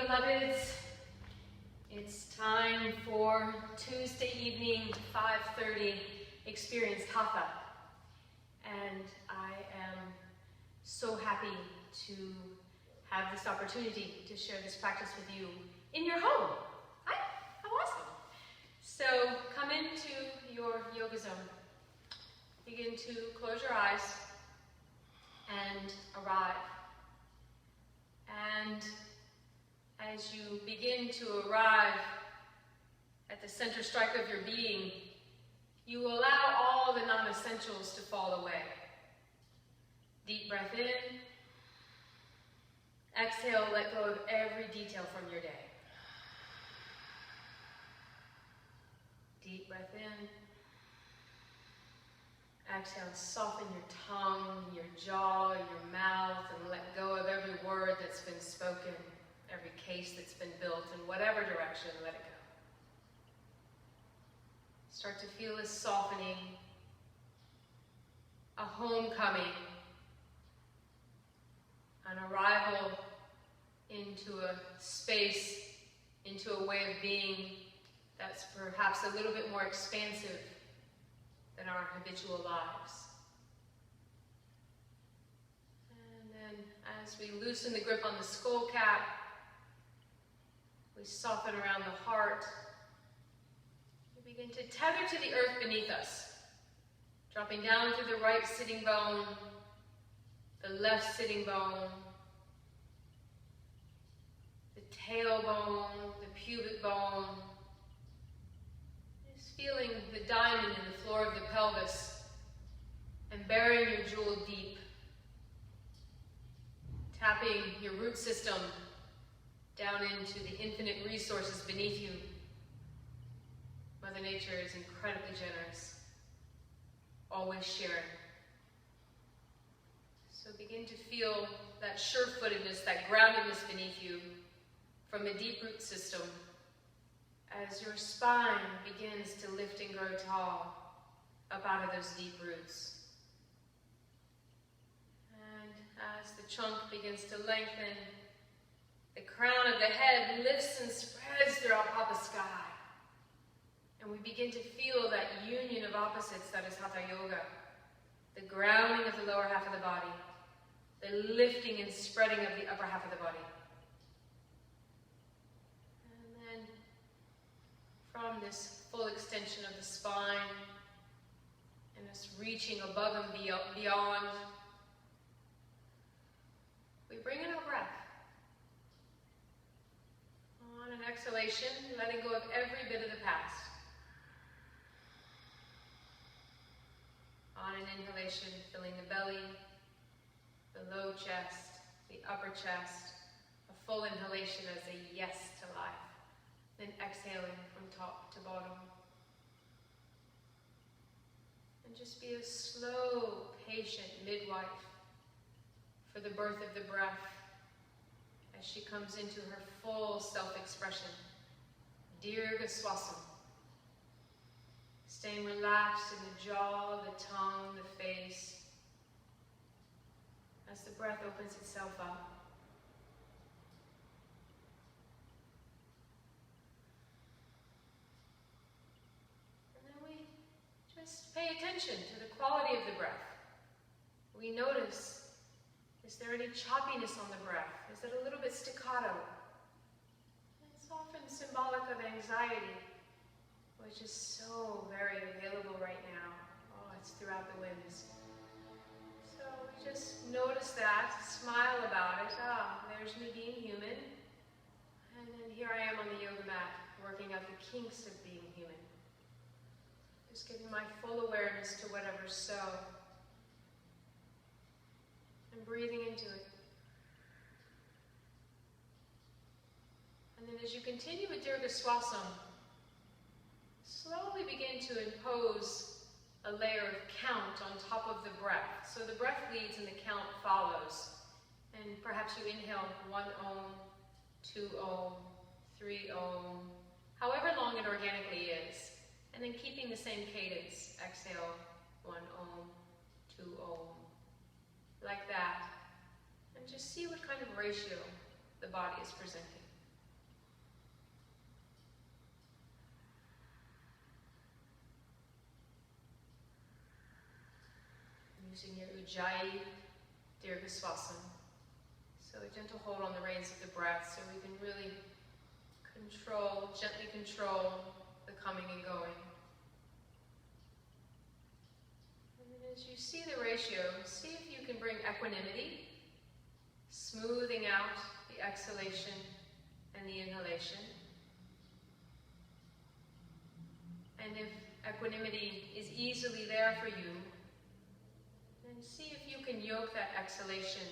beloveds. It's time for Tuesday evening, 5:30 experience Hatha. And I am so happy to have this opportunity to share this practice with you in your home. Hi, how awesome. So come into your yoga zone. Begin to close your eyes and arrive. And as you begin to arrive at the center strike of your being, you allow all the non-essentials to fall away. Deep breath in. Exhale, let go of every detail from your day. Deep breath in. Exhale, soften your tongue, your jaw, your mouth, and let go of every word that's been spoken, every case that's been built, in whatever direction, let it go. Start to feel this softening, a homecoming, an arrival into a space, into a way of being that's perhaps a little bit more expansive than our habitual lives. And then as we loosen the grip on the skull cap, we soften around the heart. We begin to tether to the earth beneath us, dropping down through the right sitting bone, the left sitting bone, the tailbone, the pubic bone. Just feeling the diamond in the floor of the pelvis and burying your jewel deep. Tapping your root system down into the infinite resources beneath you. Mother Nature is incredibly generous, always sharing. So begin to feel that sure-footedness, that groundedness beneath you from the deep root system as your spine begins to lift and grow tall up out of those deep roots. And as the trunk begins to lengthen, the crown of the head lifts and spreads throughout Papa Sky. And we begin to feel that union of opposites that is Hatha Yoga. The grounding of the lower half of the body, the lifting and spreading of the upper half of the body. And then from this full extension of the spine and us reaching above and beyond, we bring in our breath. On an exhalation, letting go of every bit of the past. On an inhalation, filling the belly, the low chest, the upper chest, a full inhalation as a yes to life. Then exhaling from top to bottom. And just be a slow, patient midwife for the birth of the breath as she comes into her full self-expression. Dirga Swasam. Staying relaxed in the jaw, the tongue, the face, as the breath opens itself up. And then we just pay attention to the quality of the breath. We notice, is there any choppiness on the breath? Is it a little bit staccato? It's often symbolic of anxiety, which is so very available right now. Oh, it's throughout the winds. So we just notice that, smile about it. Ah, there's me being human. And then here I am on the yoga mat, working out the kinks of being human. Just giving my full awareness to whatever's so. And breathing into it. And then as you continue with Dirga Swasam, slowly begin to impose a layer of count on top of the breath. So the breath leads and the count follows. And perhaps you inhale 1 Om, 2 Om, 3 Om, however long it organically is. And then keeping the same cadence. Exhale, 1 Om, 2 Om, like that. And just see what kind of ratio the body is presenting. using your Ujjayi Dirghaswasana. So a gentle hold on the reins of the breath so we can really gently control the coming and going. And then as you see the ratio, see if you can bring equanimity, smoothing out the exhalation and the inhalation. And if equanimity is easily there for you, then see if you can yoke that exhalation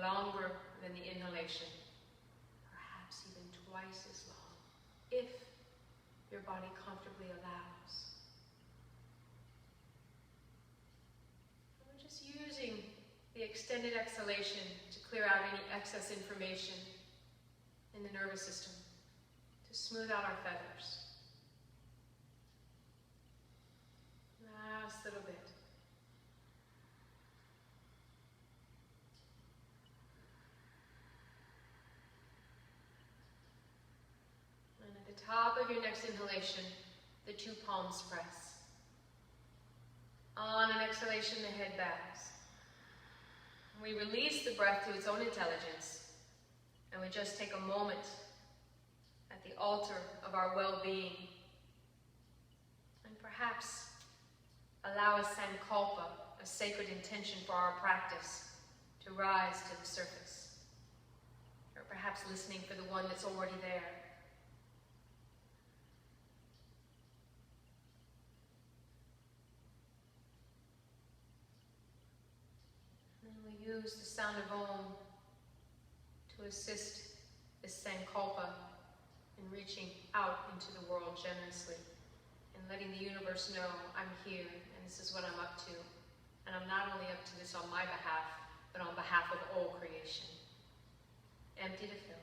longer than the inhalation, perhaps even twice as long, if your body comfortably allows. And we're just using the extended exhalation to clear out any excess information in the nervous system, to smooth out our feathers. Last little bit. And at the top of your next inhalation, the two palms press. On an exhalation, the head bows. We release the breath to its own intelligence, and we just take a moment at the altar of our well-being, and perhaps allow a sankalpa, a sacred intention for our practice, to rise to the surface. Or perhaps listening for the one that's already there. And we use the sound of Om to assist this sankalpa in reaching out into the world generously and letting the universe know I'm here and this is what I'm up to. And I'm not only up to this on my behalf, but on behalf of all creation. Empty to fill.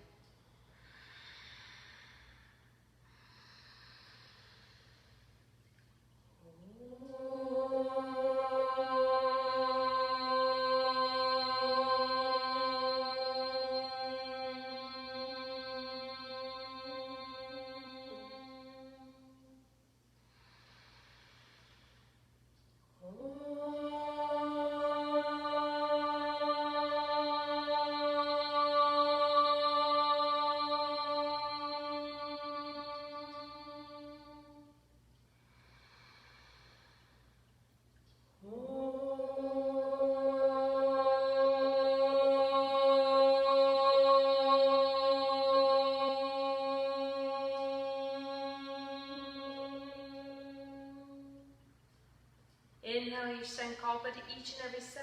Inhale your sankalpa to each and every cell.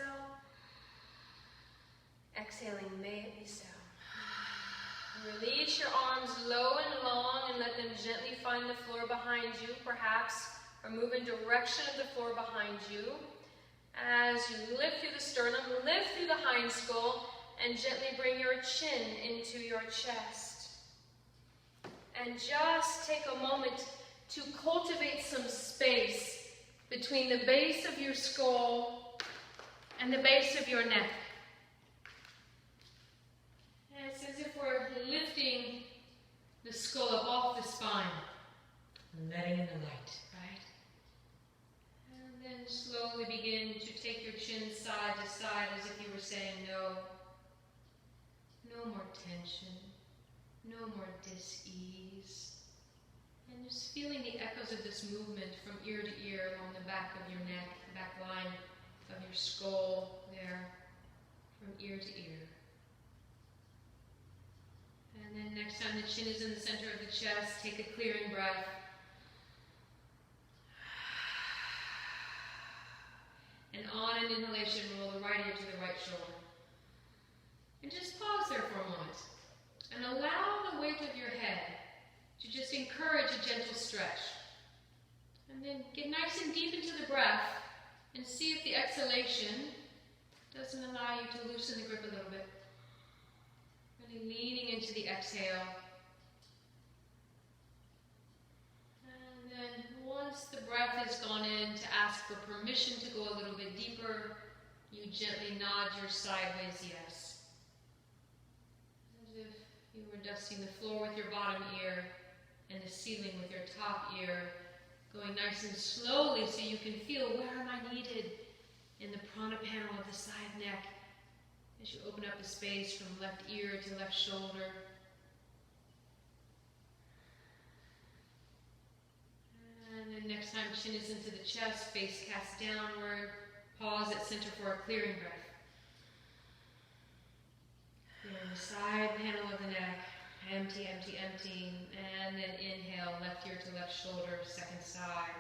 Exhaling, may it be so. Release your arms low and long and let them gently find the floor behind you, perhaps, or move in direction of the floor behind you. As you lift through the sternum, lift through the hind skull, and gently bring your chin into your chest. And just take a moment to cultivate some space between the base of your skull and the base of your neck. And it's as if we're lifting the skull up off the spine and letting in the light, right? And then slowly begin to take your chin side to side as if you were saying no. No more tension, no more dis-ease. And just feeling the echoes of this movement from ear to ear along the back of your neck, the back line of your skull there, from ear to ear. And then next time the chin is in the center of the chest, take a clearing breath. And on an inhalation, roll the right ear to the right shoulder. And just pause there for a moment. And allow the weight of your head to just encourage a gentle stretch. And then get nice and deep into the breath and see if the exhalation doesn't allow you to loosen the grip a little bit. Really leaning into the exhale. And then once the breath has gone in, to ask for permission to go a little bit deeper, you gently nod your sideways yes. As if you were dusting the floor with your bottom ear and the ceiling with your top ear, going nice and slowly so you can feel, where am I needed? in the prana panel of the side neck as you open up the space from left ear to left shoulder. And then next time, chin is into the chest, face cast downward. Pause at center for a clearing breath. Clearing the side panel of the neck. Empty, empty, empty. And then inhale, left ear to left shoulder, second side.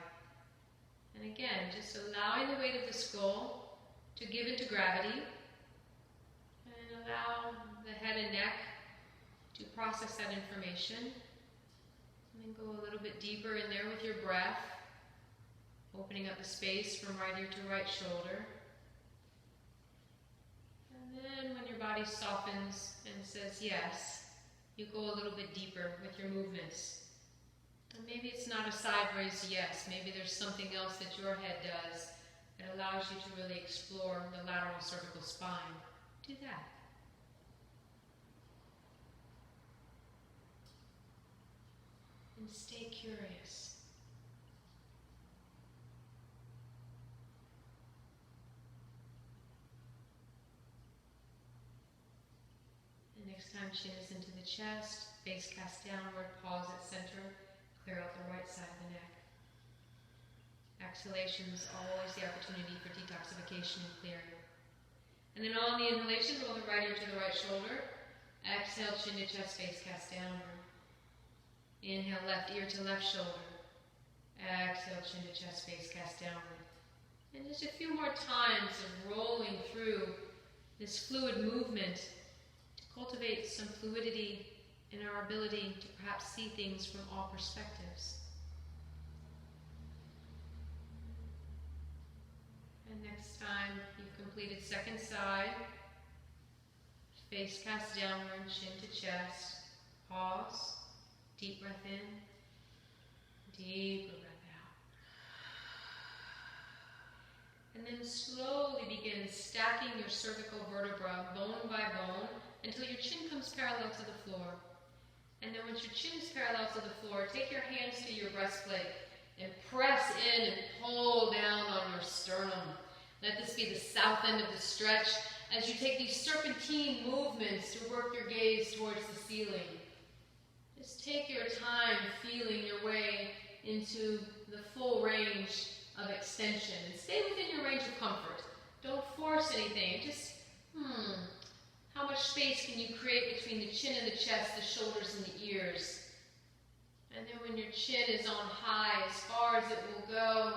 And again, just allowing the weight of the skull to give into gravity. And allow the head and neck to process that information. And then go a little bit deeper in there with your breath. Opening up the space from right ear to right shoulder. And then when your body softens and says yes, you go a little bit deeper with your movements. And maybe it's not a sideways yes. Maybe there's something else that your head does that allows you to really explore the lateral cervical spine. Do that. And stay curious. Next time, chin is into the chest, face cast downward, pause at center, clear out the right side of the neck. Exhalation is always the opportunity for detoxification and clearing. And then on the inhalation, roll the right ear to the right shoulder. Exhale, chin to chest, face cast downward. Inhale, left ear to left shoulder. Exhale, chin to chest, face cast downward. And just a few more times of rolling through this fluid movement. Cultivate some fluidity in our ability to perhaps see things from all perspectives. And next time you've completed second side, face cast downward, chin to chest, pause, deep breath in, deeper breath out. And then slowly begin stacking your cervical vertebra bone by bone until your chin comes parallel to the floor. And then once your chin is parallel to the floor, take your hands to your breastplate and press in and pull down on your sternum. Let this be the south end of the stretch as you take these serpentine movements to work your gaze towards the ceiling. Just take your time feeling your way into the full range of extension and stay within your range of comfort. Don't force anything. Just, how much space can you create between the chin and the chest, the shoulders and the ears? And then when your chin is on high, as far as it will go,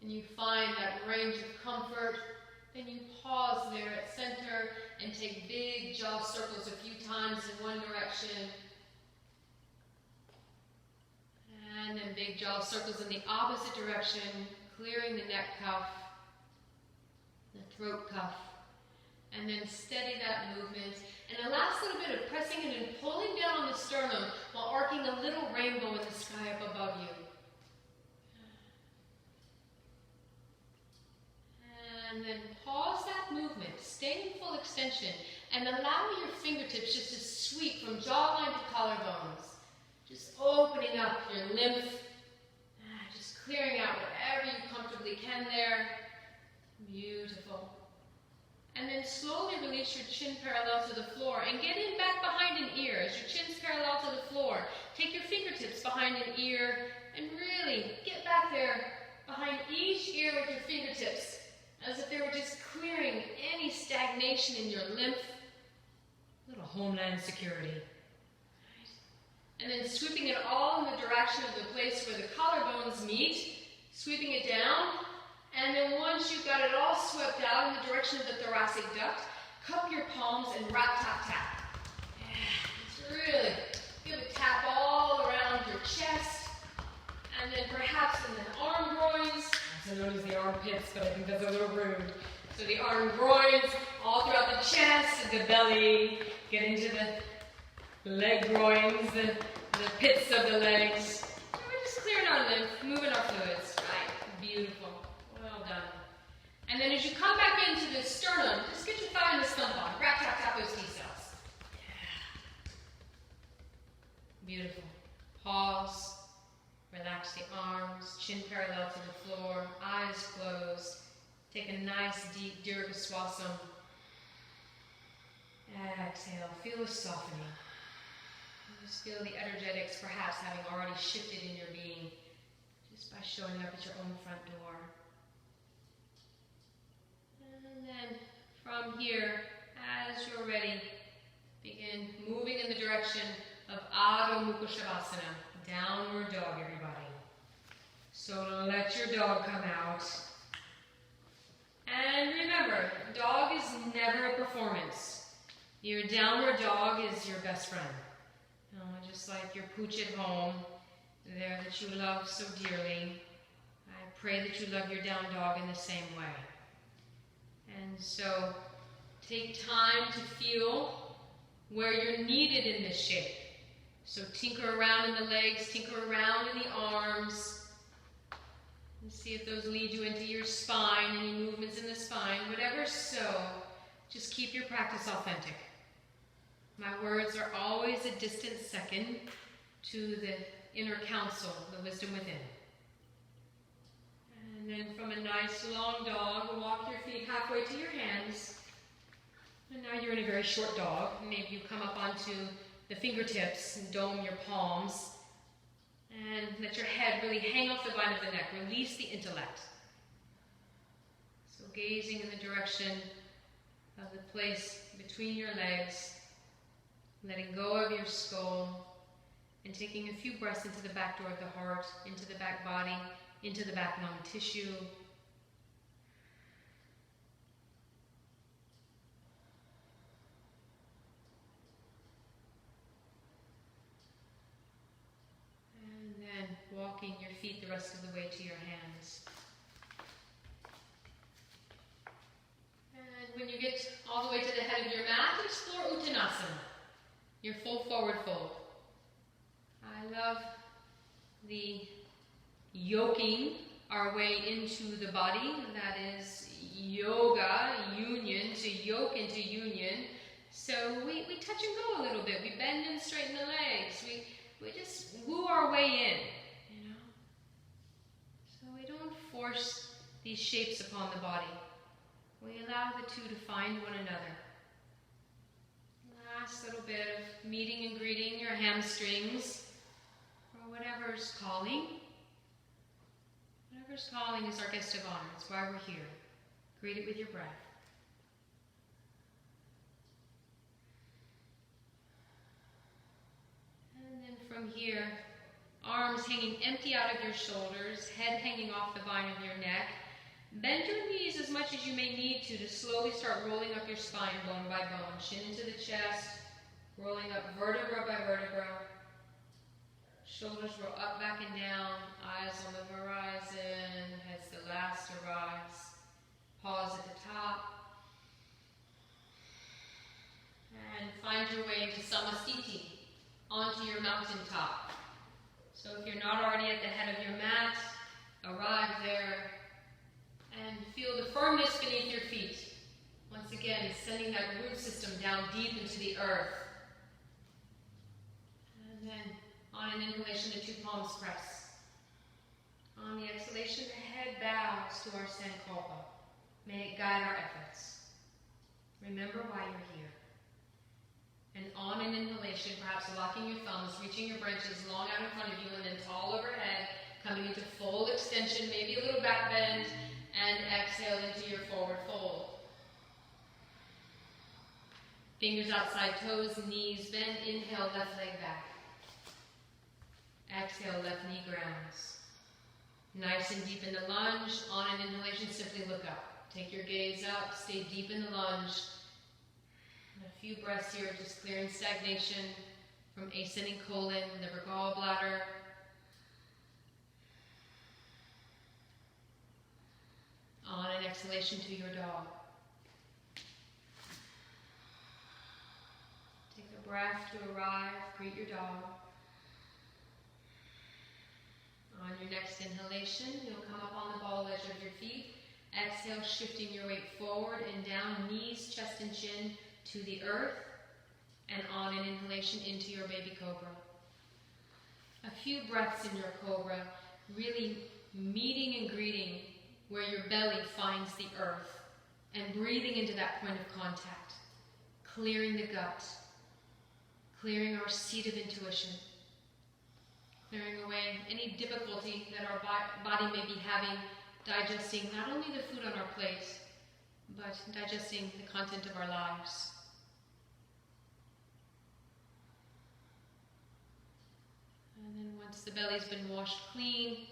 and you find that range of comfort, then you pause there at center and take big jaw circles a few times in one direction. And then big jaw circles in the opposite direction, clearing the neck cuff, the throat cuff. And then steady that movement. And a last little bit of pressing in and pulling down on the sternum while arcing a little rainbow in the sky up above you. And then pause that movement. Stay in full extension. And allow your fingertips just to sweep from jawline to collarbones. Just opening up your lymph. Just clearing out whatever you comfortably can there. Beautiful. And then slowly release your chin parallel to the floor and get in back behind an ear. As your chin's parallel to the floor, take your fingertips behind an ear and really get back there behind each ear with your fingertips as if they were just clearing any stagnation in your lymph. A little homeland security. And then sweeping it all in the direction of the place where the collarbones meet, sweeping it down. And then once you've got it all swept out in the direction of the thoracic duct, cup your palms and rap, tap, tap. Yeah, just really give a tap all around your chest. And then perhaps in the arm groins, also known as the armpits, but I think that's a little rude. So the arm groins, all throughout the chest, the belly, get into the leg groins, the pits of the legs. And we're just clearing our lymph, moving our fluids. Right, beautiful. Well done. And then as you come back into the sternum, just get your thigh and the stump on. Rap, tap, tap those T cells. Yeah. Beautiful. Pause. Relax the arms, chin parallel to the floor, eyes closed. Take a nice deep Dirga Swasam. Exhale, feel the softening. Just feel the energetics perhaps having already shifted in your being just by showing up at your own front door. And then from here, as you're ready, begin moving in the direction of Adho Mukha Shavasana, downward dog, everybody. So let your dog come out. And remember, dog is never a performance. Your downward dog is your best friend. Just like your pooch at home, there that you love so dearly. I pray that you love your down dog in the same way. And so take time to feel where you're needed in this shape. So tinker around in the legs, tinker around in the arms, and see if those lead you into your spine, any movements in the spine, whatever. So just keep your practice authentic. My words are always a distant second to the inner counsel, the wisdom within. And then from a nice long dog, walk your feet halfway to your hands. And now you're in a very short dog. Maybe you come up onto the fingertips and dome your palms. And let your head really hang off the vine of the neck. Release the intellect. So gazing in the direction of the place between your legs. Letting go of your skull and taking a few breaths into the back door of the heart, into the back body, into the back lung tissue. And then walking your feet the rest of the way to your hands. And when you get all the way to the head of your mat, explore Uttanasana. Your full forward fold. I love the yoking our way into the body. That is yoga, union, to yoke into union. So we touch and go a little bit. We bend and straighten the legs. We just woo our way in, you know. So we don't force these shapes upon the body. We allow the two to find one another. Last little bit of meeting and greeting your hamstrings, or whatever's calling. Whatever's calling is our guest of honor. It's why we're here. Greet it with your breath. And then from here, arms hanging empty out of your shoulders, head hanging off the vine of your neck. Bend your knees as much as you may need to slowly start rolling up your spine bone by bone. Chin into the chest, rolling up vertebra by vertebra. Shoulders roll up, back, and down. Eyes on the horizon as the last to rise. Pause at the top. And find your way into Samastiti, onto your mountaintop. So if you're not already at the head of your mat, arrive there. And feel the firmness beneath your feet. Once again, sending that root system down deep into the earth. And then, on an inhalation, the two palms press. On the exhalation, the head bows to our Sankalpa. May it guide our efforts. Remember why you're here. And on an inhalation, perhaps locking your thumbs, reaching your branches long out in front of you, and then tall overhead, coming into full extension, maybe a little back bend, and exhale into your forward fold. Fingers outside toes, knees bend. Inhale, left leg back. Exhale, left knee grounds. Nice and deep in the lunge. On an inhalation, simply look up. Take your gaze up, stay deep in the lunge. And a few breaths here, just clearing stagnation from ascending colon, liver gallbladder. On an exhalation to your dog. Take a breath to arrive, greet your dog. On your next inhalation, you'll come up on the ball edge of your feet. Exhale, shifting your weight forward and down, knees, chest, and chin to the earth. And on an inhalation into your baby cobra. A few breaths in your cobra, really meeting and greeting where your belly finds the earth, and breathing into that point of contact, clearing the gut, clearing our seat of intuition, clearing away any difficulty that our body may be having digesting not only the food on our plate, but digesting the content of our lives. And then once the belly's been washed clean,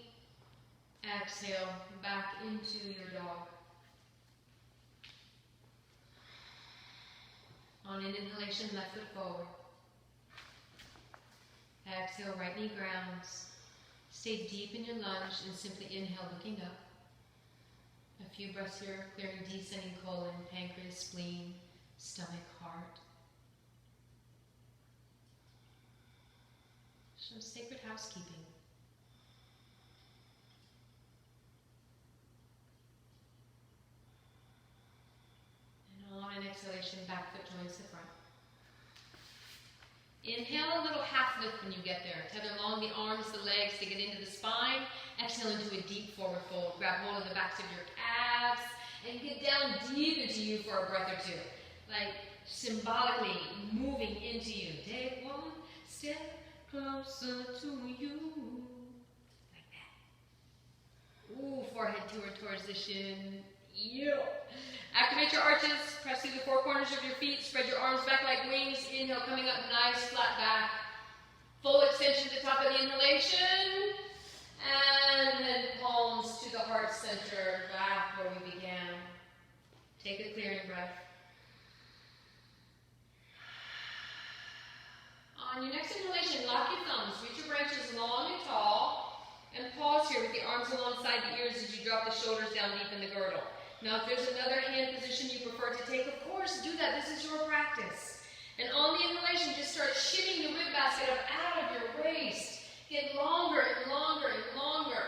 exhale back into your dog. On an inhalation, left foot forward. Exhale, right knee grounds. Stay deep in your lunge and simply inhale, looking up. A few breaths here, clearing descending colon, pancreas, spleen, stomach, heart. Some sacred housekeeping. And on an exhalation, back foot joins the front. Inhale a little half lift when you get there. Tether along the arms, the legs to get into the spine. Exhale into a deep forward fold. Grab hold of the backs of your calves and get down deep into you for a breath or two. Like symbolically moving into you. Take one step closer to you. Like that. Ooh, forehead towards the shin. Yeah. Activate your arches, press through the four corners of your feet, spread your arms back like wings. Inhale, coming up nice, flat back. Full extension to the top of the inhalation. And then palms to the heart center, back where we began. Take a clearing breath. On your next inhalation, lock your thumbs, reach your branches long and tall, and pause here with the arms alongside the ears as you drop the shoulders down deep in the girdle. Now, if there's another hand position you prefer to take, of course, do that. This is your practice. And on the inhalation, just start shimmy the rib basket up out of your waist. Get longer and longer and longer.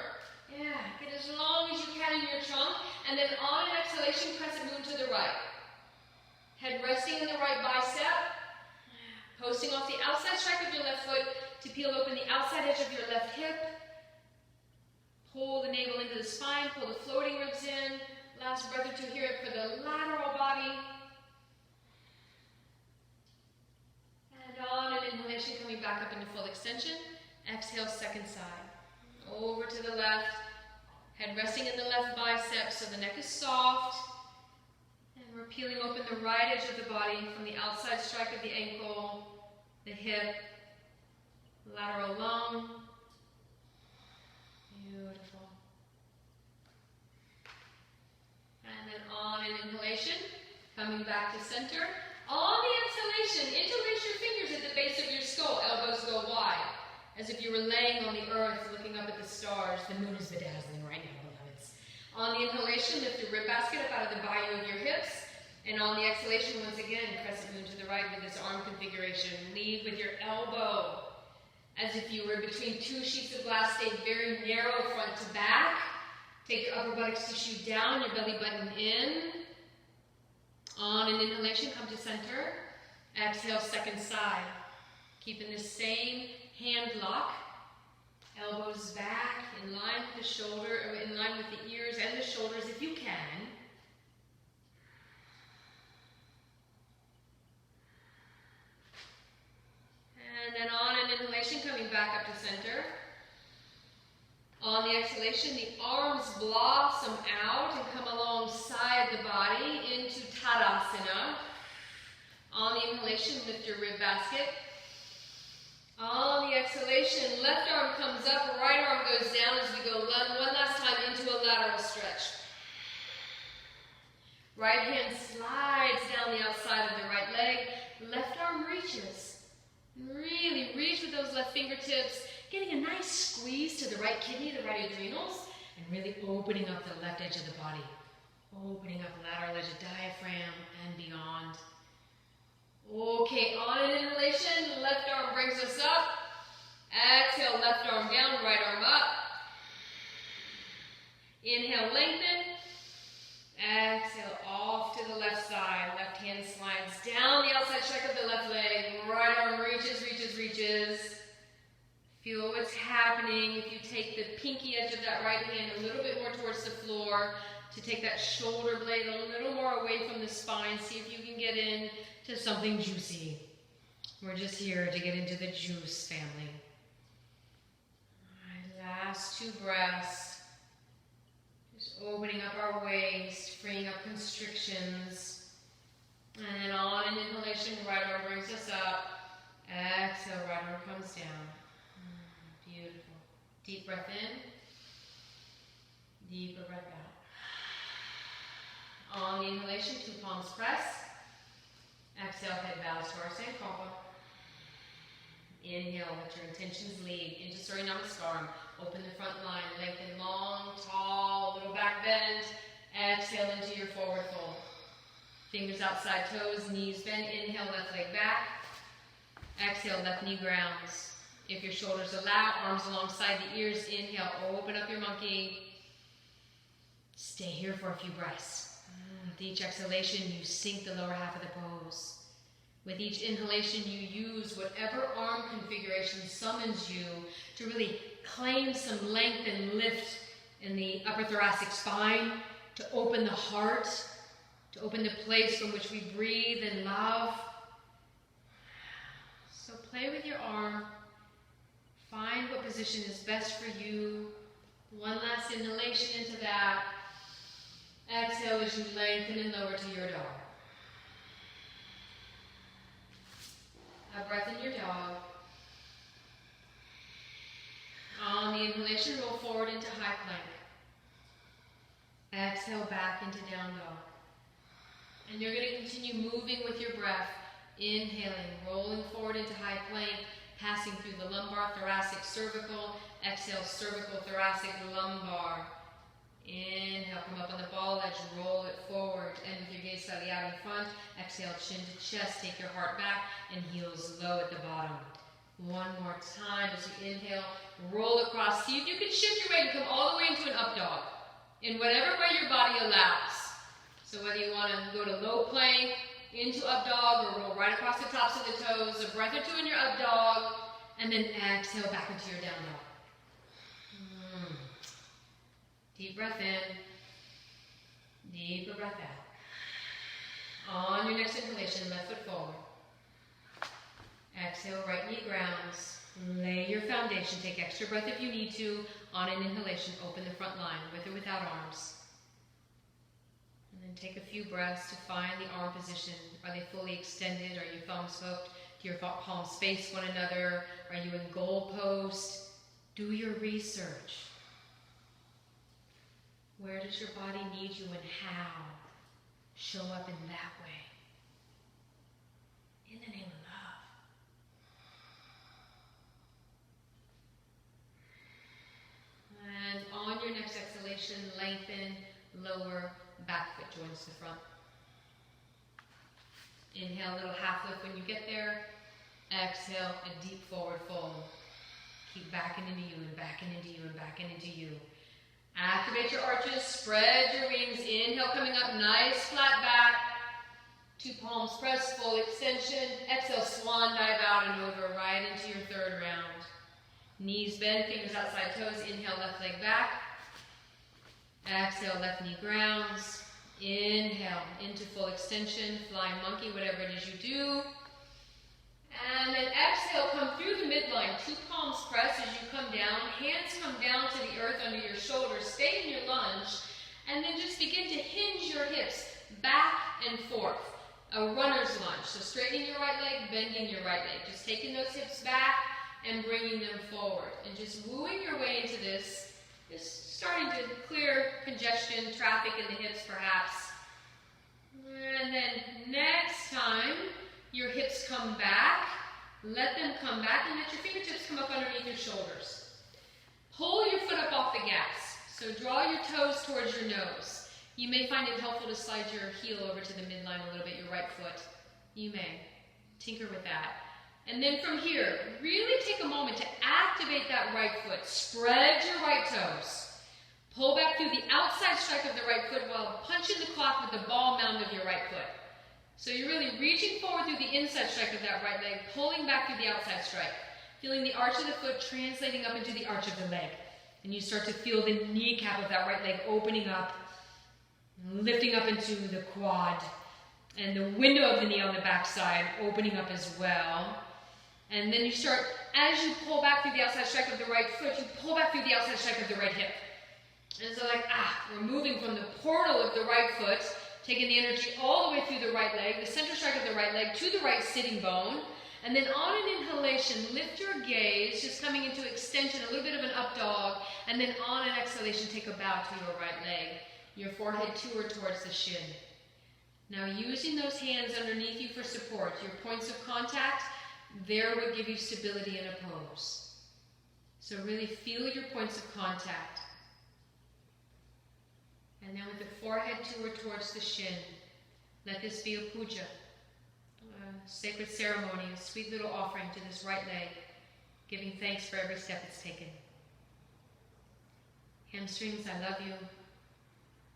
Yeah, get as long as you can in your trunk. And then on an exhalation, crescent moon to the right. Head resting in the right bicep. Posting off the outside strike of your left foot to peel open the outside edge of your left hip. Pull the navel into the spine. Pull the floating ribs in. Last breath or two here for the lateral body. And on an inhalation, coming back up into full extension. Exhale, second side. Over to the left. Head resting in the left bicep so the neck is soft. And we're peeling open the right edge of the body from the outside strike of the ankle, the hip, lateral lung. Beautiful. And then on an inhalation, coming back to center. On the exhalation, interlace your fingers at the base of your skull. Elbows go wide, as if you were laying on the earth looking up at the stars. The moon is bedazzling right now, beloveds. On the inhalation, lift your rib basket up out of the bayou of your hips. And on the exhalation, once again, crescent moon to the right with this arm configuration. Lead with your elbow, as if you were between two sheets of glass. Stay very narrow front to back. Take your upper buttocks tissue down, your belly button in. On an inhalation, come to center. Exhale, second side. Keeping the same hand lock. Elbows back, in line with the shoulder, or in line with the ears and the shoulders if you can. And then on an inhalation, coming back up to center. On the exhalation, the arms blossom out and come alongside the body into Tadasana. On the inhalation, lift your rib basket. On the exhalation, left arm comes up, right arm goes down as we go one last time into a lateral stretch. Right hand slides down the outside of the right leg. Left arm reaches. Really reach with those left fingertips. Getting a nice squeeze to the right kidney, the right adrenals, and really opening up the left edge of the body. Opening up the lateral edge of diaphragm and beyond. Okay, on an inhalation, left arm brings us up. Exhale, left arm down, right arm up. Inhale, lengthen. Exhale, off to the left side. Left hand slides down the outside strike of the left leg. Right arm reaches, reaches, reaches. Feel what's happening. If you take the pinky edge of that right hand a little bit more towards the floor, to take that shoulder blade a little more away from the spine, see if you can get in to something juicy. We're just here to get into the juice, family. All right, last 2 breaths. Just opening up our waist, freeing up constrictions. And then on an inhalation, right arm brings us up. Exhale, right arm comes down. Beautiful. Deep breath in. Deeper breath out. On the inhalation, 2 palms press. Exhale, head bows to our Sankalpa. Inhale, let your intentions lead into Surya Namaskaram. Open the front line, lengthen long, tall, little back bend. Exhale into your forward fold. Fingers outside toes, knees bend. Inhale, left leg back. Exhale, left knee grounds. If your shoulders allow, arms alongside the ears. Inhale, open up your monkey. Stay here for a few breaths. With each exhalation, you sink the lower half of the pose. With each inhalation, you use whatever arm configuration summons you to really claim some length and lift in the upper thoracic spine, to open the heart, to open the place from which we breathe and love. So play with your arm. Find what position is best for you. One last inhalation into that. Exhale as you lengthen and lower to your dog. A breath in your dog. On the inhalation, roll forward into high plank. Exhale back into down dog. And you're going to continue moving with your breath. Inhaling, rolling forward into high plank, passing through the lumbar, thoracic, cervical. Exhale, cervical, thoracic, lumbar. Inhale, come up on the ball edge, roll it forward, and with your gaze slightly out in front. Exhale, chin to chest, take your heart back, and heels low at the bottom. One more time as you inhale, roll across. See if you can shift your weight and come all the way into an up dog, in whatever way your body allows. So whether you want to go to low plank, into up dog, or roll right across the tops of the toes, a breath or 2 in your up dog, and then exhale back into your down dog. Deep breath in, deeper breath out. On your next inhalation, left foot forward. Exhale, right knee grounds. Lay your foundation. Take extra breath if you need to. On an inhalation, open the front line, with or without arms. And then take a few breaths to find the arm position. Are they fully extended? Are your thumbs hooked? Do your palms face one another? Are you in goal post? Do your research. Where does your body need you and how? Show up in that way. In the name of love. And on your next exhalation, lengthen, lower, back foot joins the front. Inhale, a little half lift when you get there. Exhale, a deep forward fold. Keep backing into you and backing into you and backing into you. Activate your arches, spread your wings. Inhale, coming up, nice flat back. 2 palms press, full extension. Exhale, swan dive out and over, right into your 3rd round. Knees bend, fingers outside toes. Inhale, left leg back. Exhale, left knee grounds. Inhale, into full extension, flying monkey, whatever it is you do. And then exhale, come through the midline. 2 palms press as you come down. Hands come down to the earth under your shoulders. Stay in your lunge. And then just begin to hinge your hips back and forth. A runner's lunge. So straightening your right leg, bending your right leg. Just taking those hips back and bringing them forward. And just wooing your way into this. Just starting to clear congestion, traffic in the hips perhaps. And then next time, your hips come back, let them come back, and let your fingertips come up underneath your shoulders. Pull your foot up off the gas. So draw your toes towards your nose. You may find it helpful to slide your heel over to the midline a little bit, your right foot. You may. Tinker with that. And then from here, really take a moment to activate that right foot. Spread your right toes. Pull back through the outside strike of the right foot while punching the clock with the ball mound of your right foot. So you're really reaching forward through the inside strike of that right leg, pulling back through the outside strike. feeling the arch of the foot translating up into the arch of the leg. And you start to feel the kneecap of that right leg opening up, lifting up into the quad, and the window of the knee on the back side opening up as well. And then you start, as you pull back through the outside strike of the right foot, you pull back through the outside strike of the right hip. And so like, we're moving from the portal of the right foot, taking the energy all the way through the right leg, the center strike of the right leg to the right sitting bone. And then on an inhalation, lift your gaze, just coming into extension, a little bit of an up dog. And then on an exhalation, take a bow to your right leg. Your forehead towards the shin. Now using those hands underneath you for support, your points of contact, there would give you stability in a pose. So really feel your points of contact. And then with the forehead towards the shin, let this be a puja, a sacred ceremony, a sweet little offering to this right leg, giving thanks for every step it's taken. Hamstrings, I love you.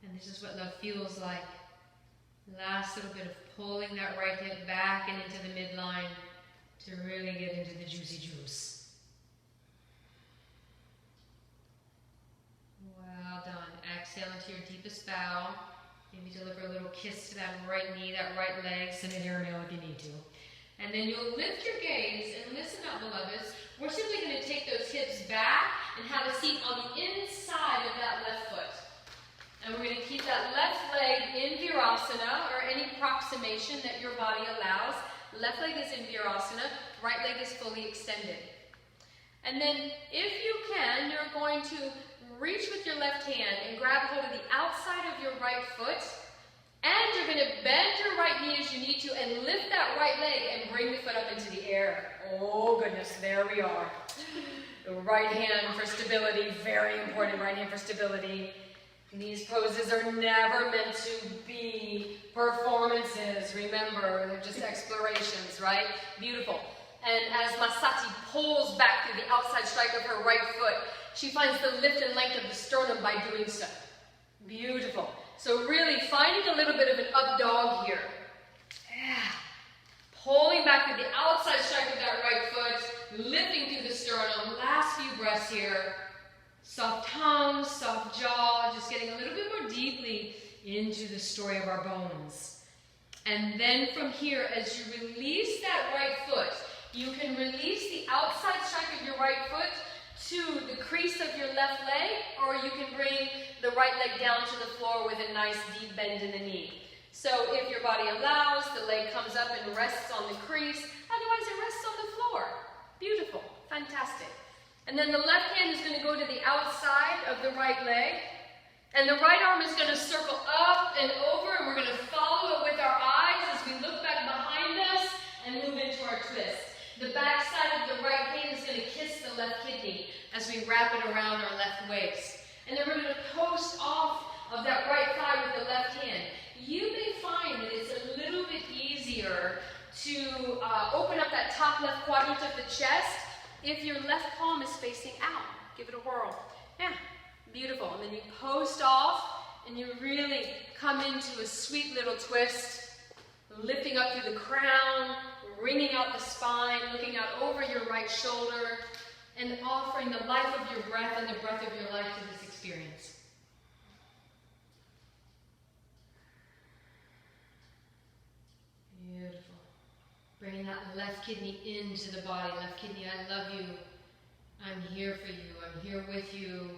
And this is what love feels like. Last little bit of pulling that right hip back and into the midline to really get into the juicy juice. Well done. Exhale into your deepest bow. Maybe deliver a little kiss to that right knee, that right leg. Send an airmail if you need to. And then you'll lift your gaze and listen up, beloveds. We're simply going to take those hips back and have a seat on the inside of that left foot. And we're going to keep that left leg in Virasana, or any approximation that your body allows. Left leg is in Virasana, right leg is fully extended. And then, if you can, you're going to reach with your left hand and grab hold of the outside of your right foot. And you're going to bend your right knee as you need to and lift that right leg and bring the foot up into the air. Oh goodness, there we are. The right hand for stability, very important, right hand for stability. These poses are never meant to be performances. Remember, they're just explorations, right? Beautiful. And as Masati pulls back through the outside strike of her right foot, she finds the lift and length of the sternum by doing so. Beautiful. So really finding a little bit of an up dog here. Pulling back through the outside strike of that right foot, lifting through the sternum. Last few breaths here. Soft tongue, soft jaw, just getting a little bit more deeply into the story of our bones. And then from here, as you release that right foot, you can release the outside strike of your right foot to the crease of your left leg, or you can bring the right leg down to the floor with a nice deep bend in the knee. So if your body allows, the leg comes up and rests on the crease, otherwise it rests on the floor. Beautiful, fantastic. And then the left hand is going to go to the outside of the right leg. And the right arm is going to circle up and over, and we're going to follow it with our eyes as we look back behind us and move into our twist. The back side of the right hand is going to kiss the left kidney as we wrap it around our left waist. And then we're going to coast off of that right thigh with the left hand. You may find that it's a little bit easier to open up that top left quadrant of the chest if your left palm is facing out. Give it a whirl. Yeah, beautiful. And then you coast off and you really come into a sweet little twist, lifting up through the crown, wringing out the spine, looking out over your right shoulder, and offering the life of your breath and the breath of your life to this experience. Beautiful. Bringing that left kidney into the body. Left kidney, I love you. I'm here for you. I'm here with you.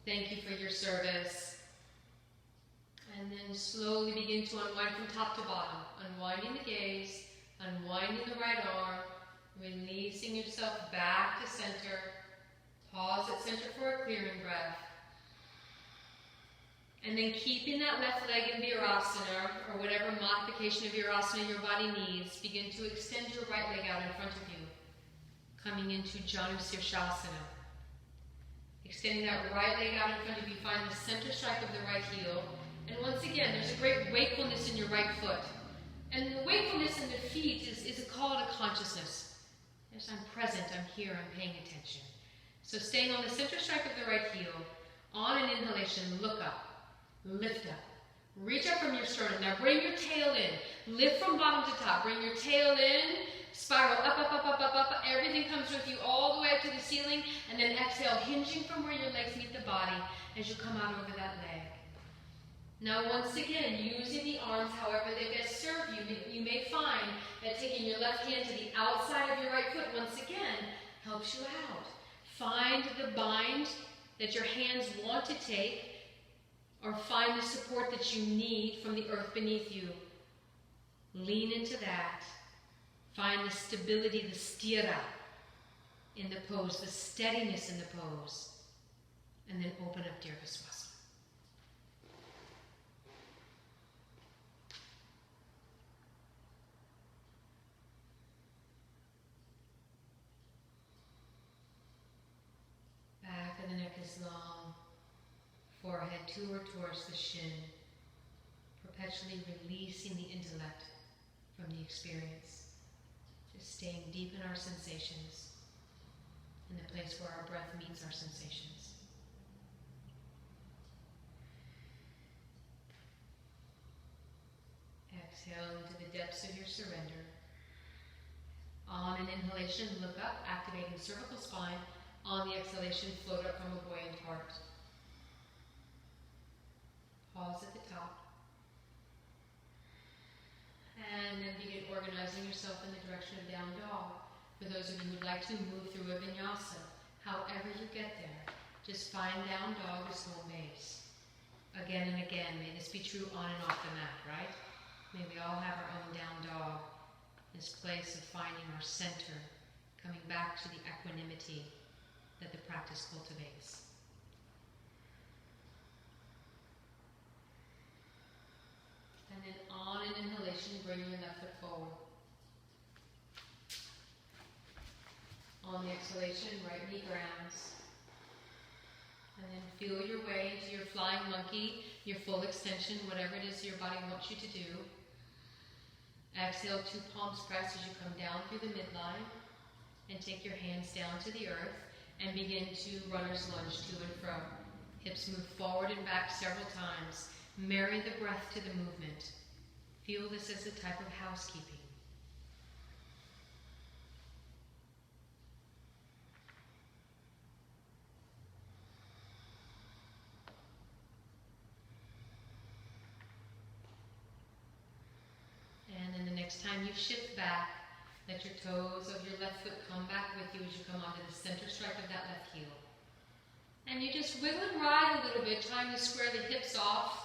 Thank you for your service. And then slowly begin to unwind from top to bottom. Unwinding the gaze, unwinding the right arm, releasing yourself back to center. Pause at center for a clearing breath. And then keeping that left leg in Virasana, or whatever modification of Virasana your body needs, begin to extend your right leg out in front of you, coming into Janu Sirshasana. Extending that right leg out in front of you, find the center strike of the right heel. And once again, there's a great wakefulness in your right foot. And the wakefulness in the feet is a call to consciousness. Yes, I'm present, I'm here, I'm paying attention. So staying on the center strike of the right heel, on an inhalation, look up. Lift up. Reach up from your sternum. Now bring your tail in. Lift from bottom to top. Bring your tail in. Spiral up, up, up, up, up, up. Everything comes with you all ceiling, and then exhale, hinging from where your legs meet the body as you come out over that leg. Now once again, using the arms however they best serve you, you may find that taking your left hand to the outside of your right foot once again helps you out. Find the bind that your hands want to take, or find the support that you need from the earth beneath you. Lean into that. Find the stability, the sthira in the pose, the steadiness in the pose. And then open up Dirghaswasana. Back of the neck is long. Forehead toward towards the shin. Perpetually releasing the intellect from the experience. Just staying deep in our sensations, in the place where our breath meets our sensations. Exhale into the depths of your surrender. On an inhalation, look up, activating cervical spine. On the exhalation, float up from a buoyant heart. Pause at the top. And then begin organizing yourself in the direction of down dog. For those of you who would like to move through a vinyasa, however you get there, just find down dog as home base. Again and again, may this be true on and off the mat, right? May we all have our own down dog, this place of finding our center, coming back to the equanimity that the practice cultivates. And then on an inhalation, bring your left foot forward. On the exhalation, right knee grounds. And then feel your way into your flying monkey, your full extension, whatever it is your body wants you to do. Exhale, two palms press as you come down through the midline. And take your hands down to the earth and begin to runner's lunge to and fro. Hips move forward and back several times. Marry the breath to the movement. Feel this as a type of housekeeping. And then the next time you shift back, let your toes of your left foot come back with you as you come onto the center strike of that left heel. And you just wiggle and ride a little bit, trying to square the hips off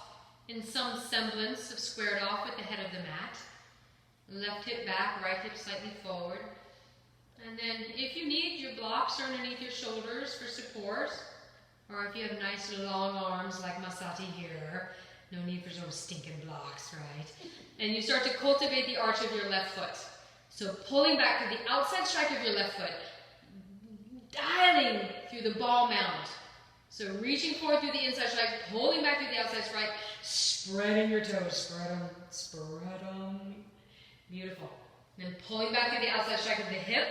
in some semblance of squared off at the head of the mat. Left hip back, right hip slightly forward. And then if you need, your blocks are underneath your shoulders for support. Or if you have nice long arms like Masati here, no need for those stinking blocks, right? And you start to cultivate the arch of your left foot. So pulling back to the outside strike of your left foot, dialing through the ball mount. So reaching forward through the inside strike, pulling back through the outside strike, spreading your toes, spread them. Beautiful. Then pulling back through the outside strike of the hip,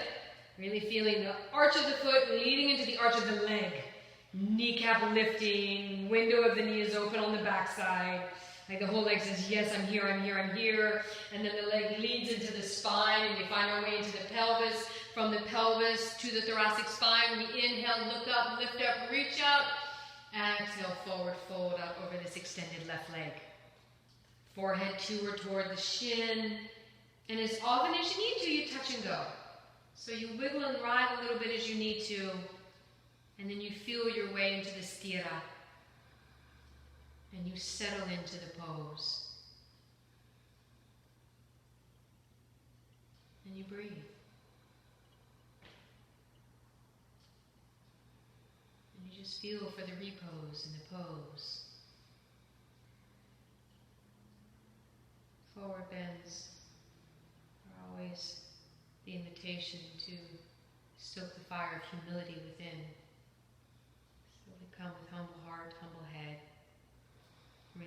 really feeling the arch of the foot leading into the arch of the leg. Kneecap lifting, window of the knee is open on the backside. Like the whole leg says, yes, I'm here, I'm here, I'm here. And then the leg leads into the spine, and we find our way into the pelvis. From the pelvis to the thoracic spine, we inhale, look up, lift up, reach up. Exhale, forward, fold out over this extended left leg. Forehead toward the shin. And as often as you need to, you touch and go. So you wiggle and ride a little bit as you need to. And then you feel your way into the sthira. And you settle into the pose. And you breathe. And you just feel for the repose in the pose. Forward bends are always the invitation to stoke the fire of humility within. So we come with humble heart, humble head.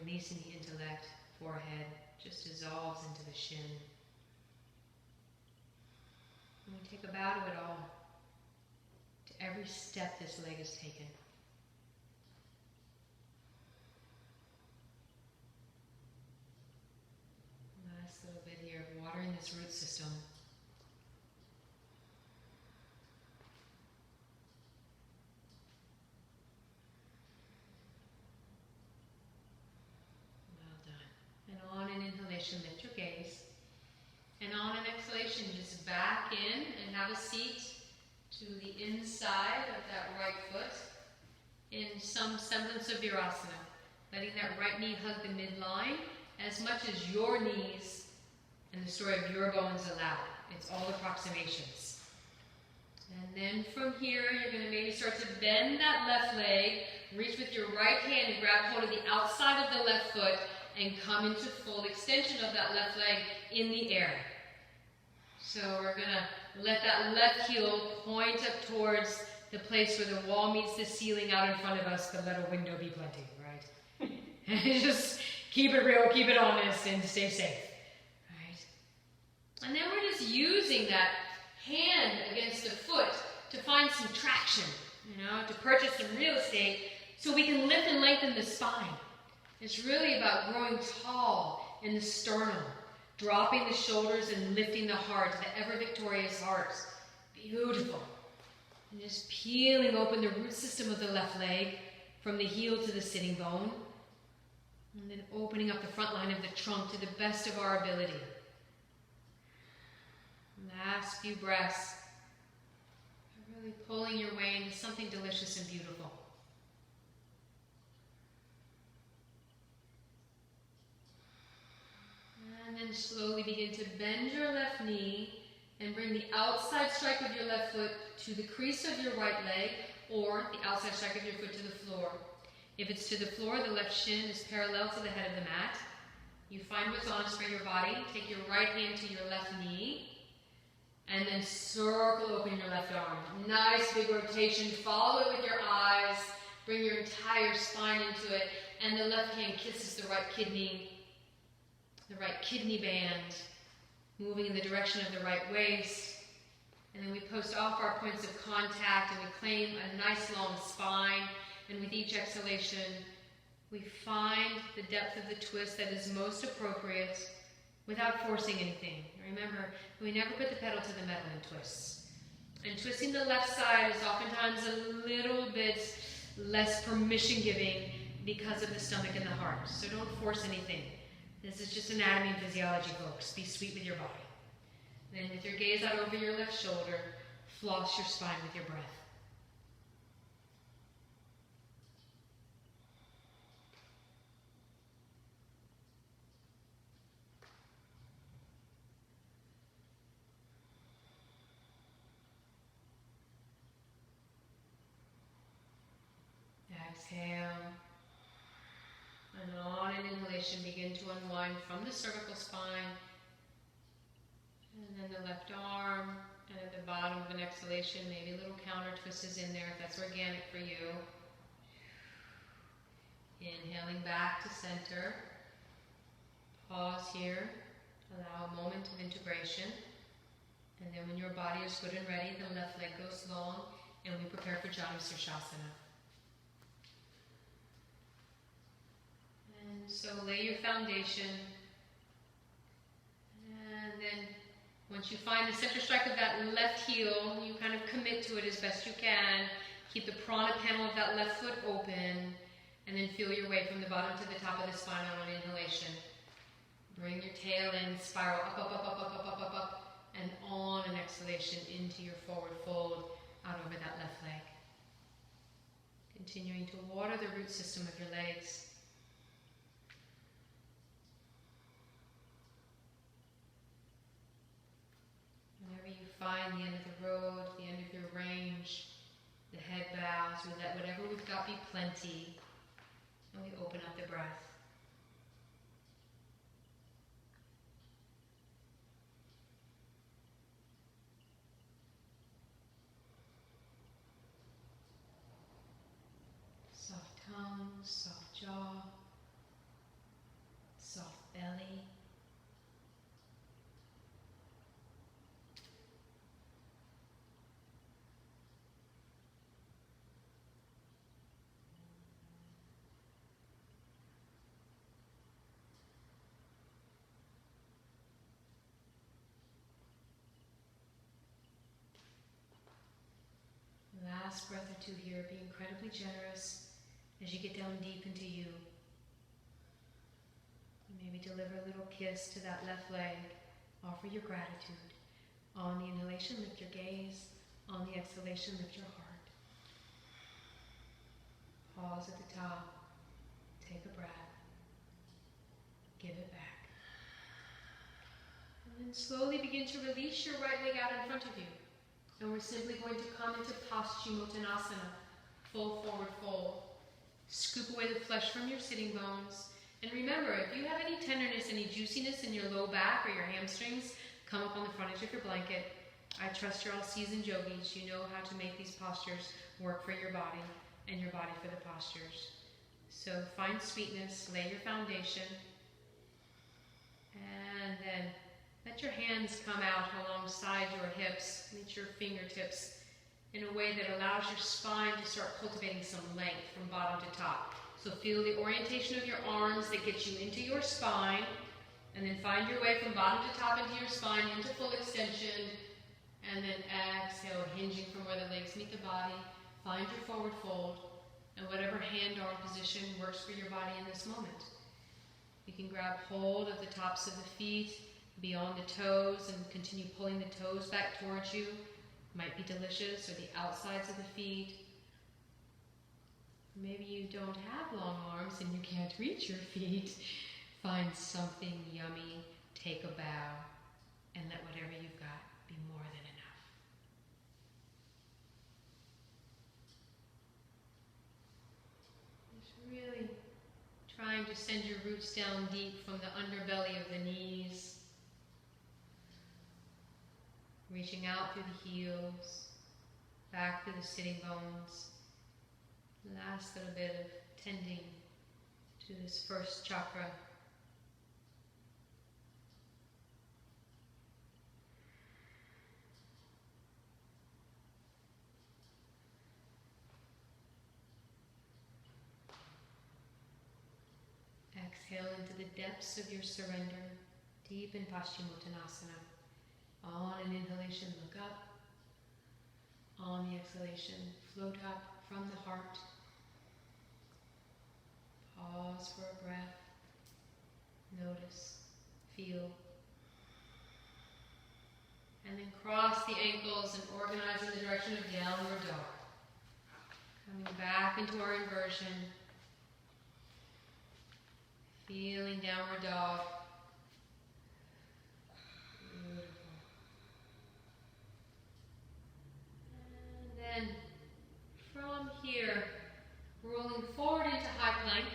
Releasing the intellect, forehead just dissolves into the shin. And we take a bow to it all, to every step this leg has taken. Last little bit here of watering this root system. And on an exhalation, just back in and have a seat to the inside of that right foot in some semblance of virasana. Letting that right knee hug the midline as much as your knees and the story of your bones allow. It's all approximations. And then from here, you're going to maybe start to bend that left leg, reach with your right hand and grab hold of the outside of the left foot and come into full extension of that left leg in the air. So we're going to let that left heel point up towards the place where the wall meets the ceiling out in front of us, but let a window be plenty, right? And just keep it real, keep it honest, and stay safe, right? And then we're just using that hand against the foot to find some traction, to purchase some real estate so we can lift and lengthen the spine. It's really about growing tall in the sternum, dropping the shoulders and lifting the heart, the ever victorious heart. Beautiful. And just peeling open the root system of the left leg from the heel to the sitting bone. And then opening up the front line of the trunk to the best of our ability. Last few breaths. Really pulling your way into something delicious and beautiful. And then slowly begin to bend your left knee and bring the outside strike of your left foot to the crease of your right leg or the outside strike of your foot to the floor. If it's to the floor, the left shin is parallel to the head of the mat. You find what's honest for your body. Take your right hand to your left knee and then circle open your left arm. Nice big rotation. Follow it with your eyes. Bring your entire spine into it. And the left hand kisses the right kidney band, moving in the direction of the right waist. And then we post off our points of contact and we claim a nice long spine. And with each exhalation, we find the depth of the twist that is most appropriate without forcing anything. Remember, we never put the pedal to the metal in twists. And twisting the left side is oftentimes a little bit less permission-giving because of the stomach and the heart. So don't force anything. This is just anatomy and physiology, folks. Be sweet with your body. Then with your gaze out over your left shoulder, floss your spine with your breath. Exhale. And on an inhalation, begin to unwind from the cervical spine. And then the left arm. And at the bottom of an exhalation, maybe a little counter twist is in there if that's organic for you. Inhaling back to center. Pause here. Allow a moment of integration. And then when your body is good and ready, the left leg goes long and we prepare for Janu-Sirsasana. And so lay your foundation. And then once you find the center strike of that left heel, you kind of commit to it as best you can. Keep the prana panel of that left foot open. And then feel your way from the bottom to the top of the spine on an inhalation. Bring your tail in, spiral up, up, up, up, up, up, up, up, up. And on an exhalation into your forward fold out over that left leg. Continuing to water the root system of your legs. Whenever you find the end of the road, the end of your range, the head bows, we let whatever we've got be plenty, and we open up the breath. Soft tongue, soft jaw, soft belly. Last breath or two here. Be incredibly generous as you get down deep into you. Maybe deliver a little kiss to that left leg Offer your gratitude. On the inhalation, lift your gaze. On the exhalation, lift your heart. Pause at the top. Take a breath. Give it back. And then slowly begin to release your right leg out in front of you. And we're simply going to come into Paschimottanasana, full forward fold. Scoop away the flesh from your sitting bones. And remember, if you have any tenderness, any juiciness in your low back or your hamstrings, come up on the front edge of your blanket. I trust you're all seasoned yogis. You know how to make these postures work for your body and your body for the postures. So find sweetness, lay your foundation, and then let your hands come out alongside your hips, meet your fingertips in a way that allows your spine to start cultivating some length from bottom to top. So feel the orientation of your arms that gets you into your spine, and then find your way from bottom to top into your spine, into full extension, and then exhale, hinging from where the legs meet the body. Find your forward fold, and whatever hand-arm position works for your body in this moment. You can grab hold of the tops of the feet, beyond the toes, and continue pulling the toes back towards you. Might be delicious, or the outsides of the feet. Maybe you don't have long arms and you can't reach your feet. Find something yummy, take a bow, and let whatever you've got be more than enough. Just really trying to send your roots down deep from the underbelly of the knees. Reaching out through the heels, back through the sitting bones. Last little bit of tending to this first chakra. Exhale into the depths of your surrender, deep in Paschimottanasana. On an inhalation, look up. On the exhalation, float up from the heart. Pause for a breath. Notice, feel. And then cross the ankles and organize in the direction of downward dog. Coming back into our inversion. Feeling downward dog. Beautiful. And then from here, rolling forward into high plank.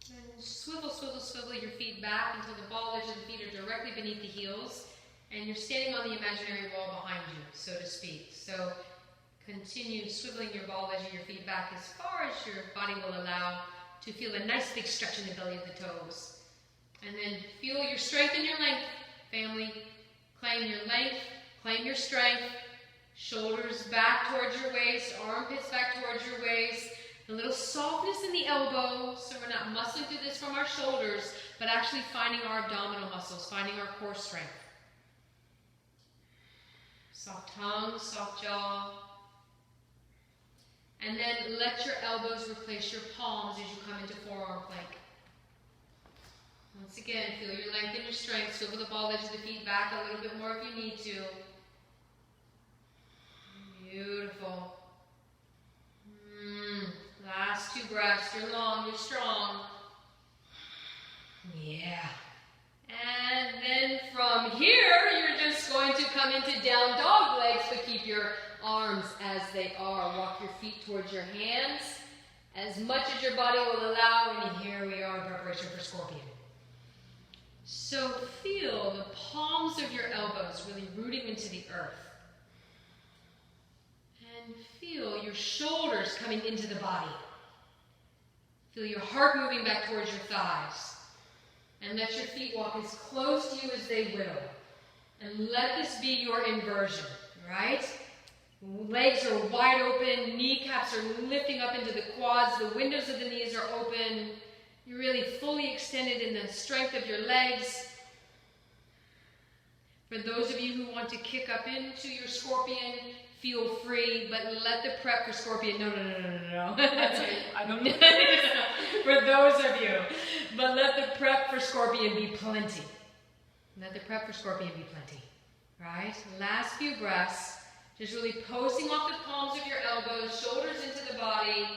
And swivel, swivel, swivel your feet back until the ball edge of the feet are directly beneath the heels. And you're standing on the imaginary wall behind you, so to speak. So continue swiveling your ball edge of your feet back as far as your body will allow to feel a nice big stretch in the belly of the toes. And then feel your strength and your length, family. Claim your length, claim your strength. Shoulders back towards your waist, armpits back towards your waist. A little softness in the elbow, so we're not muscling through this from our shoulders, but actually finding our abdominal muscles, finding our core strength. Soft tongue, soft jaw. And then let your elbows replace your palms as you come into forearm plank. Once again, feel your length and your strength. Swivel the ball edge of the feet back a little bit more if you need to. Beautiful. Last two breaths. You're long, you're strong. Yeah. And then from here, you're just going to come into down dog legs, but keep your arms as they are. Walk your feet towards your hands as much as your body will allow. And here we are in preparation for scorpion. So feel the palms of your elbows really rooting into the earth. And feel your shoulders coming into the body. Feel your heart moving back towards your thighs. And let your feet walk as close to you as they will. And let this be your inversion, right? Legs are wide open, kneecaps are lifting up into the quads, the windows of the knees are open. You're really fully extended in the strength of your legs. For those of you who want to kick up into your scorpion, feel free, but let the prep for scorpion, no. That's it. I don't know. For those of you, but let the prep for scorpion be plenty. Let the prep for scorpion be plenty. Right? Last few breaths. Just really posting off the palms of your elbows, shoulders into the body.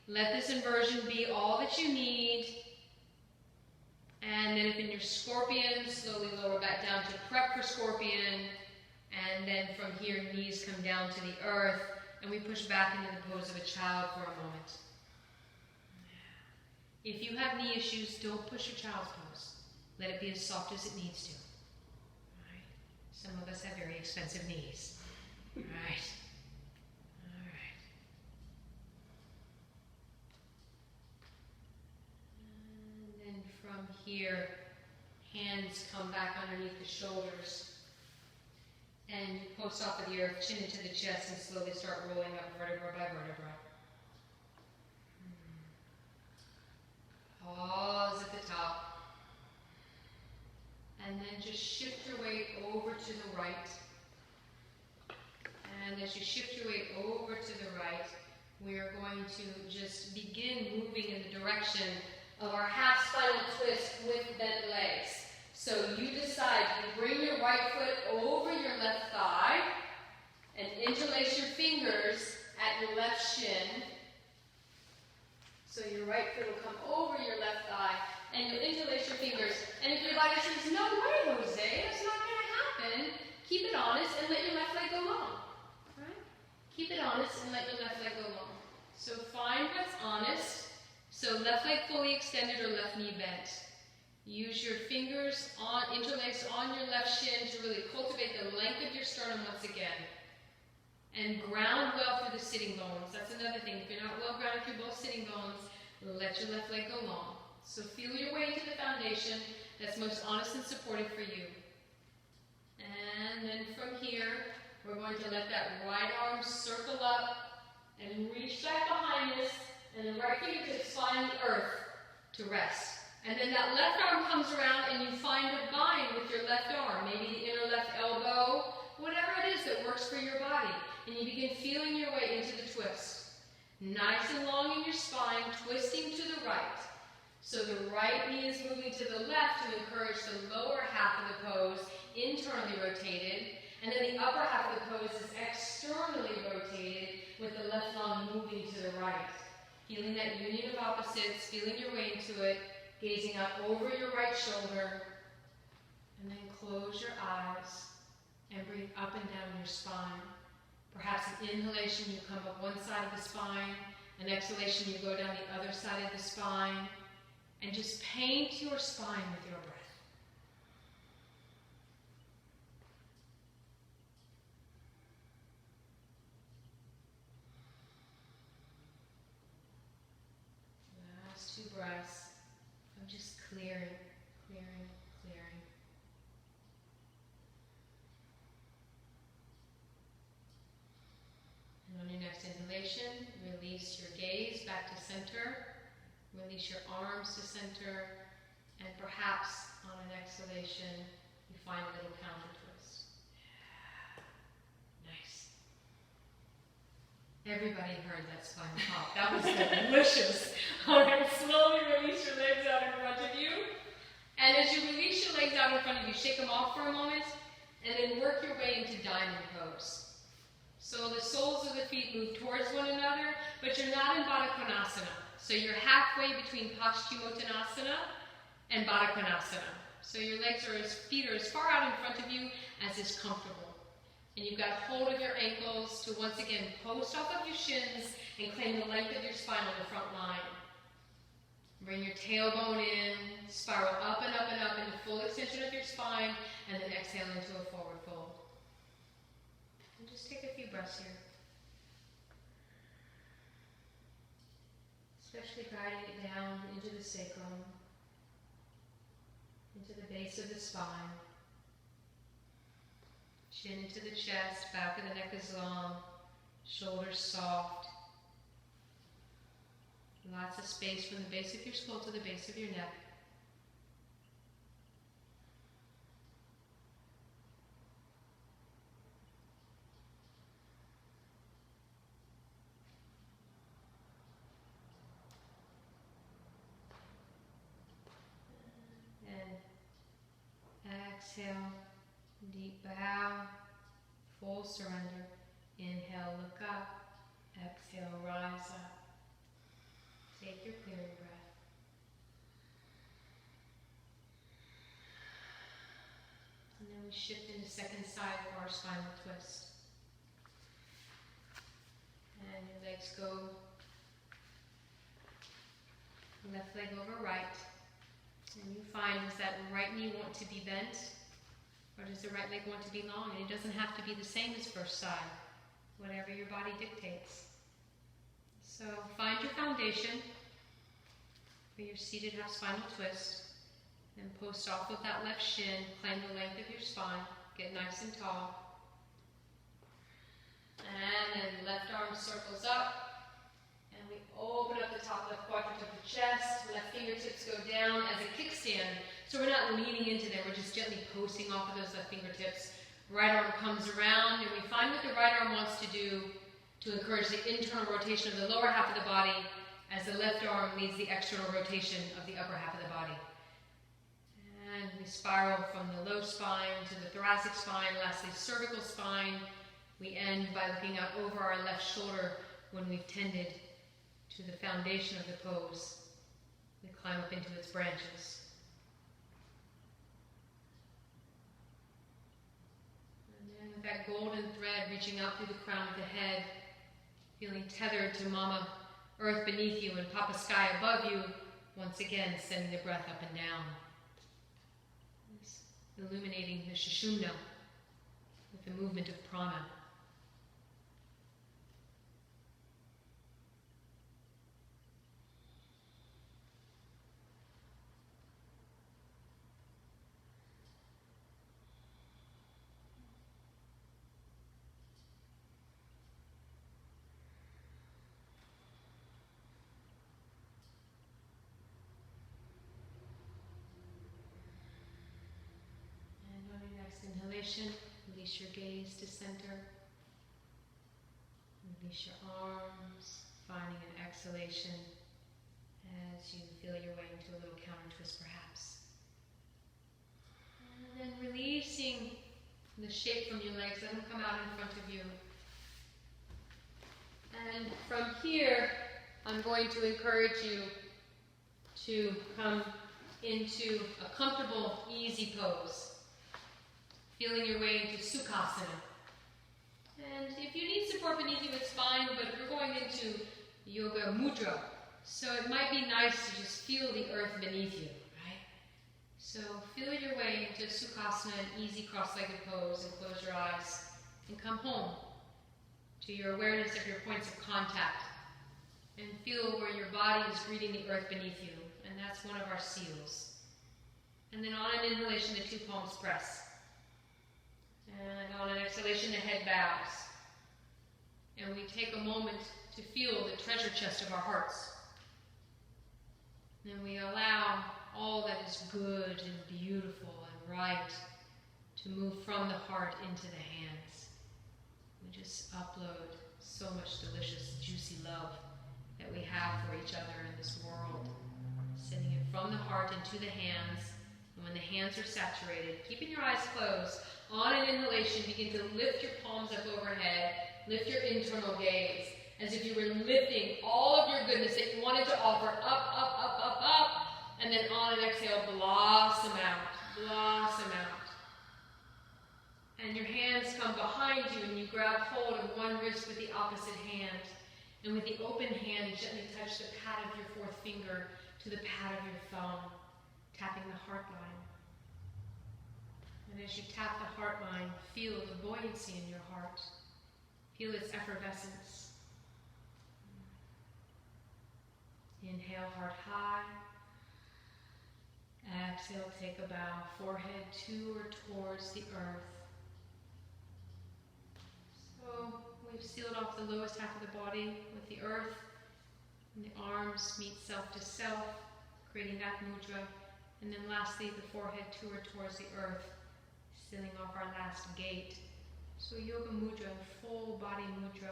Let this inversion be all that you need. And then if in your scorpion, slowly lower back down to prep for scorpion. And then from here, knees come down to the earth. And we push back into the pose of a child for a moment. If you have knee issues, don't push your child's pose. Let it be as soft as it needs to. Right? Some of us have very expensive knees. Right. All right. And then from here, hands come back underneath the shoulders. And you post off of the earth, chin into the chest, and slowly start rolling up vertebra by vertebra. Pause at the top. And then just shift your weight over to the right. And as you shift your weight over to the right, we are going to just begin moving in the direction of our half spinal twist with bent legs. So you decide to bring your right foot over your left thigh and interlace your fingers at your left shin. So your right foot will come over your left thigh and you'll interlace your fingers. And if your body says, no way, Jose, that's not going to happen, keep it honest and let your left leg go long. Right? Keep it honest and let your left leg go long. So find what's honest. So left leg fully extended or left knee bent. Use your fingers interlaced on your left shin to really cultivate the length of your sternum once again. And ground well through the sitting bones. That's another thing. If you're not well grounded through both sitting bones, let your left leg go long. So feel your way into the foundation that's most honest and supportive for you. And then from here, we're going to let that right arm circle up and reach back behind us, and the right fingertips find the earth to rest. And then that left arm comes around and you find a bind with your left arm, maybe the inner left elbow, whatever it is that works for your body. And you begin feeling your way into the twist. Nice and long in your spine, twisting to the right. So the right knee is moving to the left to encourage the lower half of the pose, internally rotated. And then the upper half of the pose is externally rotated with the left lung moving to the right. Feeling that union of opposites, feeling your way into it, gazing up over your right shoulder. And then close your eyes and breathe up and down your spine. Perhaps an inhalation, you come up one side of the spine. An exhalation, you go down the other side of the spine. And just paint your spine with your breath. Last 2 breaths of just clearing, clearing, clearing. And on your next inhalation, release your gaze back to center. Release your arms to center. And perhaps on an exhalation, you find a little counter twist. Nice. Everybody heard that spine pop. That was delicious. All right, slowly release your legs out in front of you. And as you release your legs out in front of you, shake them off for a moment, and then work your way into diamond pose. So the soles of the feet move towards one another, but you're not in Baddha Konasana. So you're halfway between Paschimottanasana and Baddha Konasana. So your feet are as far out in front of you as is comfortable. And you've got hold of your ankles to once again post off of your shins and claim the length of your spine on the front line. Bring your tailbone in, spiral up and up and up into full extension of your spine, and then exhale into a forward fold. And just take a few breaths here. Especially guiding it down into the sacrum, into the base of the spine. Chin into the chest, back of the neck is long, shoulders soft. Lots of space from the base of your skull to the base of your neck. Exhale, deep bow, full surrender. Inhale, look up. Exhale, rise up. Take your clearing breath. And then we shift into second side for our spinal twist. And your legs go left leg over right. And you find, does that right knee want to be bent? Or does the right leg want to be long? And it doesn't have to be the same as first side. Whatever your body dictates. So find your foundation for your seated half spinal twist. And post off with that left shin. Claim the length of your spine. Get nice and tall. And then left arm circles up. And we open up the top left quadrant of the chest. Left fingertips go down as a kickstand. So we're not leaning into them. We're just gently posting off of those left fingertips. Right arm comes around. And we find what the right arm wants to do to encourage the internal rotation of the lower half of the body as the left arm leads the external rotation of the upper half of the body. And we spiral from the low spine to the thoracic spine, lastly cervical spine. We end by looking out over our left shoulder when we've tended to the foundation of the pose. We climb up into its branches. And then with that golden thread reaching out through the crown of the head, feeling tethered to Mama Earth beneath you and Papa Sky above you, once again sending the breath up and down. Illuminating the Sushumna with the movement of prana. Inhalation, release your gaze to center. Release your arms, finding an exhalation as you feel your way into a little counter twist perhaps. And then releasing the shape from your legs, let them come out in front of you. And from here, I'm going to encourage you to come into a comfortable, easy pose. Feeling your way into Sukhasana. And if you need support beneath you, it's fine, but we're going into Yoga Mudra. So it might be nice to just feel the earth beneath you, right? So feel your way into Sukhasana, an easy cross-legged pose, and close your eyes. And come home to your awareness of your points of contact. And feel where your body is greeting the earth beneath you. And that's one of our seals. And then on an inhalation, the two palms press. And on an exhalation, the head bows. And we take a moment to feel the treasure chest of our hearts. And we allow all that is good and beautiful and right to move from the heart into the hands. We just upload so much delicious, juicy love that we have for each other in this world. Sending it from the heart into the hands. And when the hands are saturated, keeping your eyes closed, on an inhalation, begin to lift your palms up overhead. Lift your internal gaze as if you were lifting all of your goodness that you wanted to offer up, up, up, up, up. And then on an exhale, blossom out. Blossom out. And your hands come behind you and you grab hold of one wrist with the opposite hand. And with the open hand, gently touch the pad of your fourth finger to the pad of your thumb, tapping the heart line. And as you tap the heart line, feel the buoyancy in your heart. Feel its effervescence. Inhale, heart high. Exhale, take a bow, forehead to or towards the earth. So we've sealed off the lowest half of the body with the earth. And the arms meet self to self, creating that mudra. And then lastly, the forehead to or towards the earth, sealing off our last gate. So Yoga Mudra, full body mudra.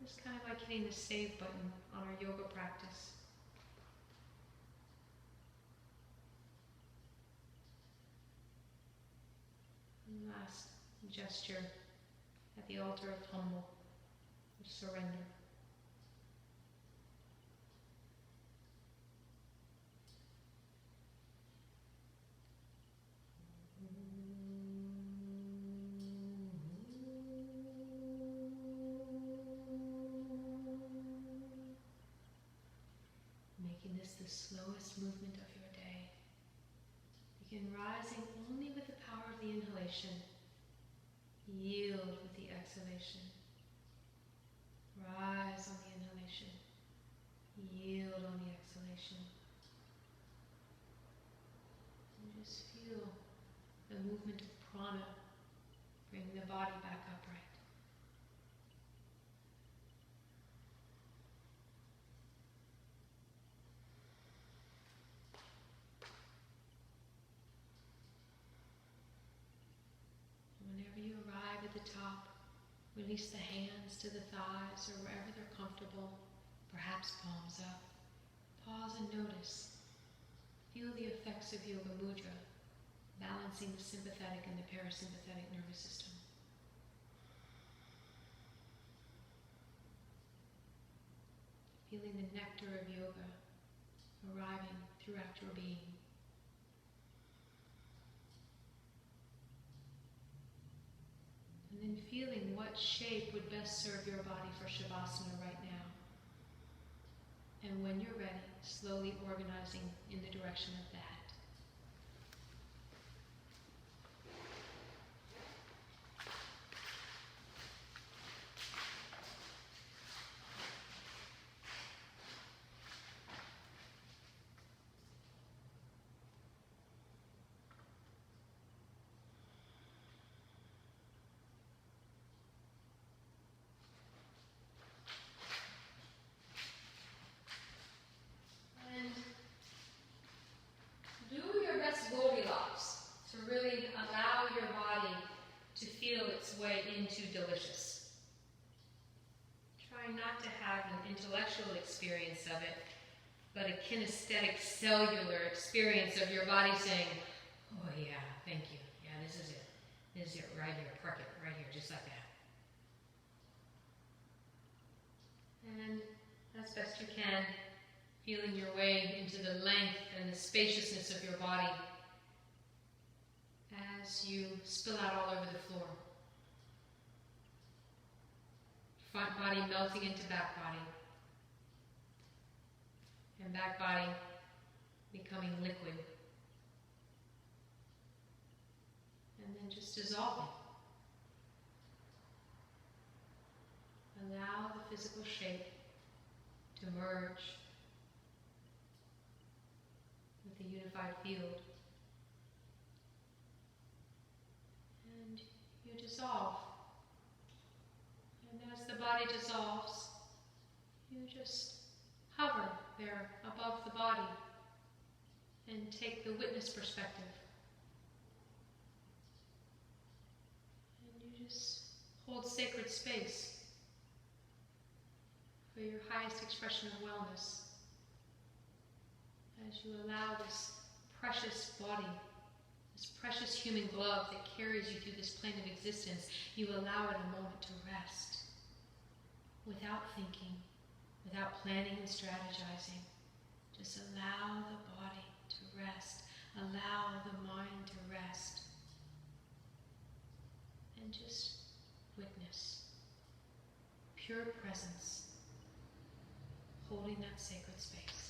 It's kind of like hitting the save button on our yoga practice. And last gesture at the altar of humble, of surrender. Making this the slowest movement of your day. Begin rising only with the power of the inhalation. Yield with the exhalation. Rise on the inhalation. Yield on the exhalation. And just feel the movement of prana, bringing the body back upright. Whenever you arrive at the top, release the hands to the thighs or wherever they're comfortable, perhaps palms up. Pause and notice. Feel the effects of Yoga Mudra, balancing the sympathetic and the parasympathetic nervous system. Feeling the nectar of yoga arriving throughout your being. And then feeling what shape would best serve your body for Shavasana right now. And when you're ready, slowly organizing in the direction of that. Really allow your body to feel its way into delicious. Try not to have an intellectual experience of it, but a kinesthetic cellular experience of your body saying, oh yeah, thank you. Yeah, this is it. This is it right here. Park it right here, just like that. And as best you can, feeling your way into the length and the spaciousness of your body as you spill out all over the floor. Front body melting into back body. And back body becoming liquid. And then just dissolving. Allow the physical shape to merge with the unified field. And you dissolve. And as the body dissolves, you just hover there above the body and take the witness perspective. And you just hold sacred space for your highest expression of wellness as you allow this precious body, this precious human glove that carries you through this plane of existence, you allow it a moment to rest without thinking, without planning and strategizing. Just allow the body to rest. Allow the mind to rest. And just witness pure presence, holding that sacred space.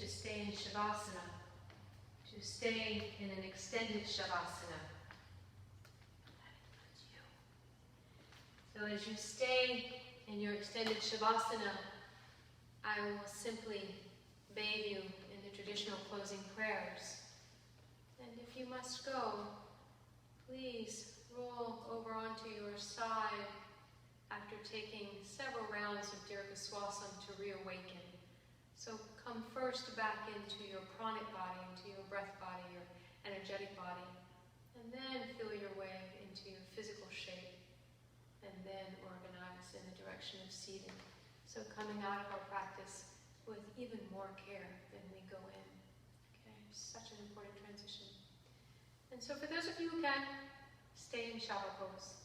to stay in Shavasana, to stay in an extended Shavasana. So as you stay in your extended Shavasana, I will simply bathe you in the traditional closing prayers. And if you must go, please roll over onto your side after taking several rounds of Dirgha Swasam to reawaken. So come first back into your pranic body, into your breath body, your energetic body, and then feel your way into your physical shape, and then organize in the direction of seating. So coming out of our practice with even more care than we go in. Okay, such an important transition. And so for those of you who can, stay in Shava pose.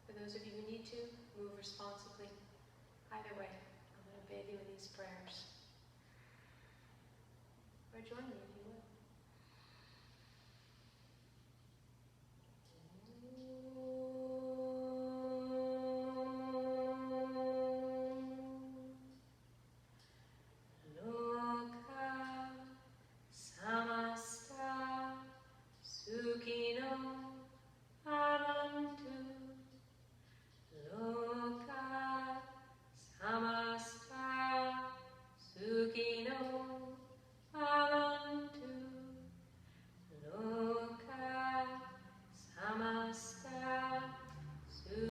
For those of you who need to, move responsibly. Either way, I'm going to bathe you in these prayers. Or join me if you will. Loka samasta sukhino